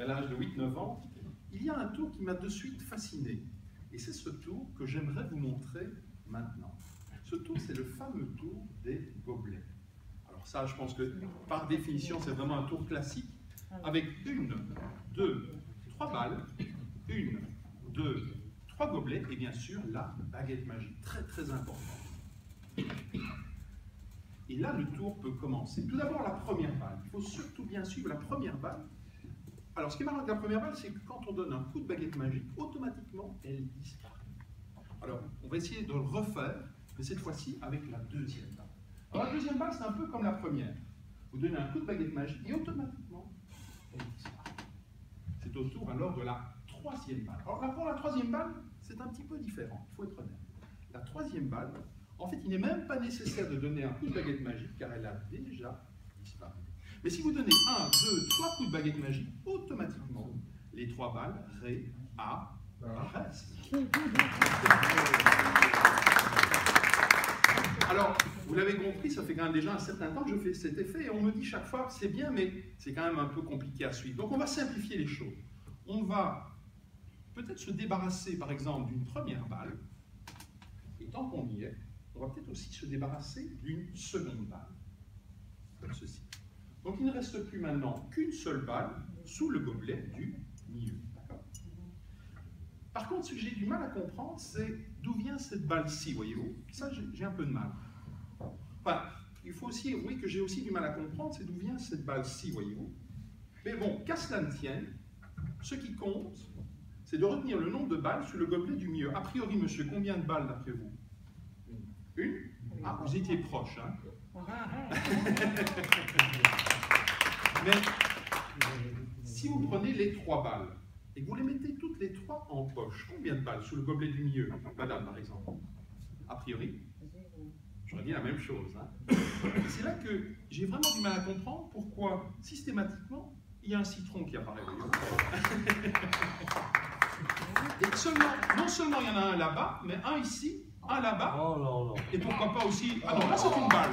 l'âge de 8-9 ans, il y a un tour qui m'a de suite fasciné. Et c'est ce tour que j'aimerais vous montrer maintenant. Ce tour, c'est le fameux tour des gobelets. Alors ça, je pense que par définition, c'est vraiment un tour classique, avec 1, 2, 3 balles, 1, 2, 3 gobelets, et bien sûr, la baguette magique, très très importante. Et là, le tour peut commencer. Tout d'abord, la première balle. Il faut surtout bien suivre la première balle. Alors, ce qui est marrant avec la première balle, c'est que quand on donne un coup de baguette magique, automatiquement, elle disparaît. Alors, on va essayer de le refaire, mais cette fois-ci avec la deuxième balle. Alors, la deuxième balle, c'est un peu comme la première. Vous donnez un coup de baguette magique et automatiquement, elle disparaît. C'est au tour alors de la troisième balle. Alors là, pour la troisième balle, c'est un petit peu différent, il faut être honnête. La troisième balle, en fait, il n'est même pas nécessaire de donner un coup de baguette magique, car elle a déjà disparu. Mais si vous donnez 1, 2, 3 coups de baguette magique, automatiquement, les 3 balles réapparaissent. Alors, vous l'avez compris, ça fait quand même déjà un certain temps que je fais cet effet, et on me dit chaque fois, c'est bien, mais c'est quand même un peu compliqué à suivre. Donc on va simplifier les choses. On va peut-être se débarrasser, par exemple, d'une première balle, et tant qu'on y est, on va peut-être aussi se débarrasser d'une seconde balle, comme ceci. Donc il ne reste plus maintenant qu'une seule balle sous le gobelet du milieu. Par contre, ce que j'ai du mal à comprendre, c'est d'où vient cette balle-ci, voyez-vous? Ça, j'ai un peu de mal. Enfin, il faut aussi avouer que j'ai aussi du mal à comprendre, c'est d'où vient cette balle-ci, voyez-vous? Mais bon, qu'à cela ne tienne, ce qui compte, c'est de retenir le nombre de balles sous le gobelet du milieu. A priori, monsieur, combien de balles d'après vous? Une? Ah, vous étiez proche, hein? Mais si vous prenez les 3 balles et que vous les mettez toutes les 3 en poche, combien de balles sous le gobelet du milieu, madame, par exemple? A priori, j'aurais dit la même chose. Hein? C'est là que j'ai vraiment du mal à comprendre pourquoi, systématiquement, il y a un citron qui apparaît. Et non seulement il y en a un là-bas, mais un ici, un là-bas, et pourquoi pas aussi... Ah non, là c'est une balle.